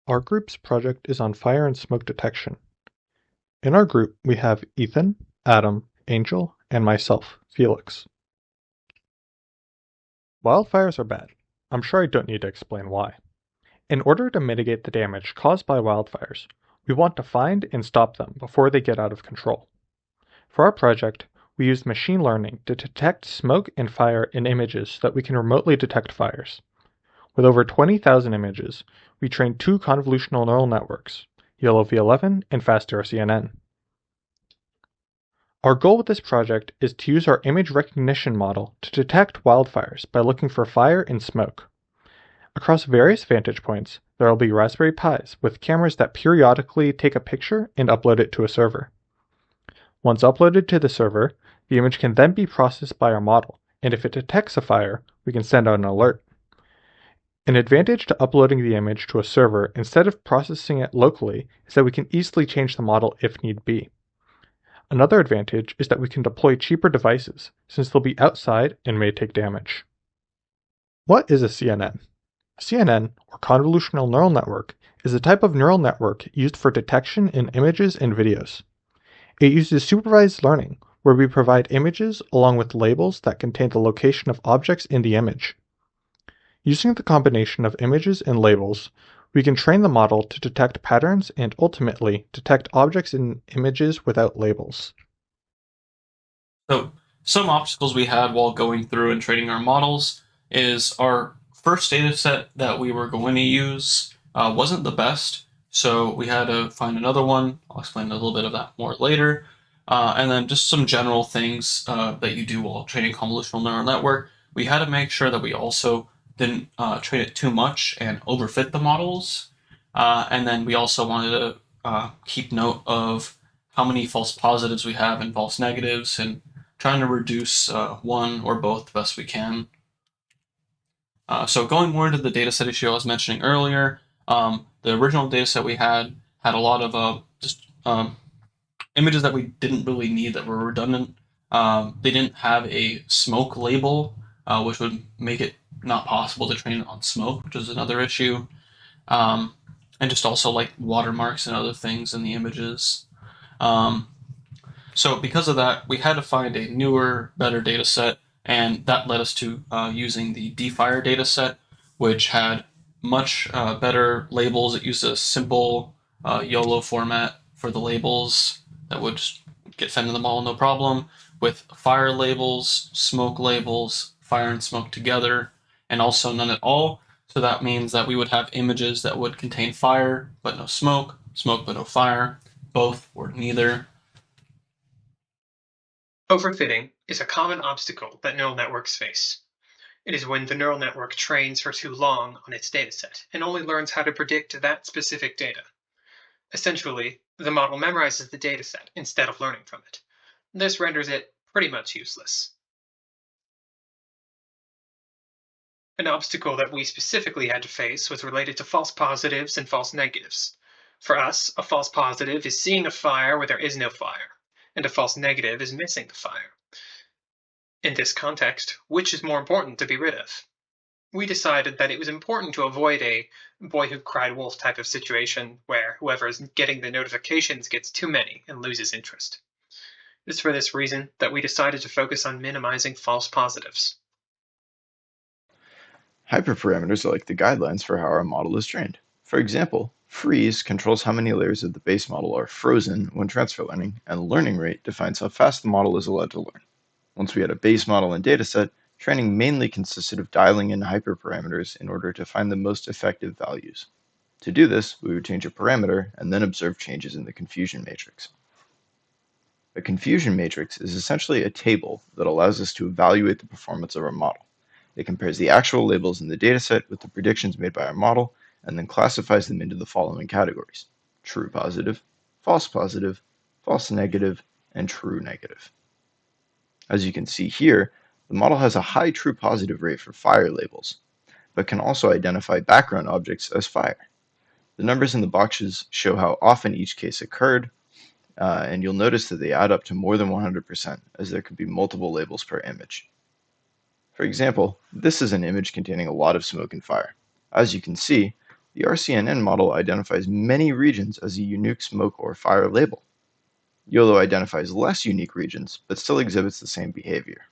Our group's project is on fire and smoke detection. In our group, we have Ethan, Adam, Angel, and myself, Felix. Wildfires are bad. I'm sure I don't need to explain why. In order to mitigate the damage caused by wildfires, we want to find and stop them before they get out of control. For our project, we used machine learning to detect smoke and fire in images so that we can remotely detect fires. With over 20,000 images, we trained two convolutional neural networks, Yellow V11 and FastRCNN. Our goal with this project is to use our image recognition model to detect wildfires by looking for fire and smoke. Across various vantage points, there will be Raspberry Pis with cameras that periodically take a picture and upload it to a server. Once uploaded to the server, the image can then be processed by our model, and if it detects a fire, we can send out an alert. An advantage to uploading the image to a server instead of processing it locally is that we can easily change the model if need be. Another advantage is that we can deploy cheaper devices, since they'll be outside and may take damage. What is a CNN? A CNN, or convolutional neural network, is a type of neural network used for detection in images and videos. It uses supervised learning, where we provide images along with labels that contain the location of objects in the image. Using the combination of images and labels, we can train the model to detect patterns and ultimately detect objects in images without labels. So some obstacles we had while going through and training our models is our first data set that we were going to use wasn't the best. So we had to find another one. I'll explain a little bit of that more later. And then just some general things that you do while training convolutional neural network. We had to make sure that we also didn't train it too much and overfit the models. And then we also wanted to keep note of how many false positives we have and false negatives, and trying to reduce one or both the best we can. So going more into the data set issue I was mentioning earlier, the original data set we had a lot of just images that we didn't really need that were redundant. They didn't have a smoke label, which would make it not possible to train it on smoke, which is another issue. Um, and just also like watermarks and other things in the images. Um, so because of that, we had to find a newer, better data set, and that led us to using the dfire data set, which had much better labels. It used a simple YOLO format for the labels that would just get fed into the model no problem, with fire labels, smoke labels, fire and smoke together, and also none at all. So that means that we would have images that would contain fire but no smoke, smoke but no fire, both or neither. Overfitting is a common obstacle that neural networks face. It is when the neural network trains for too long on its dataset and only learns how to predict that specific data. Essentially, the model memorizes the dataset instead of learning from it. This renders it pretty much useless. An obstacle that we specifically had to face was related to false positives and false negatives. For us, a false positive is seeing a fire where there is no fire, and a false negative is missing the fire. In this context, which is more important to be rid of? We decided that it was important to avoid a boy who cried wolf type of situation where whoever is getting the notifications gets too many and loses interest. It is for this reason that we decided to focus on minimizing false positives. Hyperparameters are like the guidelines for how our model is trained. For example, freeze controls how many layers of the base model are frozen when transfer learning, and learning rate defines how fast the model is allowed to learn. Once we had a base model and dataset, training mainly consisted of dialing in hyperparameters in order to find the most effective values. To do this, we would change a parameter and then observe changes in the confusion matrix. A confusion matrix is essentially a table that allows us to evaluate the performance of our model. It compares the actual labels in the dataset with the predictions made by our model and then classifies them into the following categories: true positive, false negative, and true negative. As you can see here, the model has a high true positive rate for fire labels, but can also identify background objects as fire. The numbers in the boxes show how often each case occurred, and you'll notice that they add up to more than 100%, as there could be multiple labels per image. For example, this is an image containing a lot of smoke and fire. As you can see, The RCNN model identifies many regions as a unique smoke or fire label. YOLO identifies less unique regions, but still exhibits the same behavior.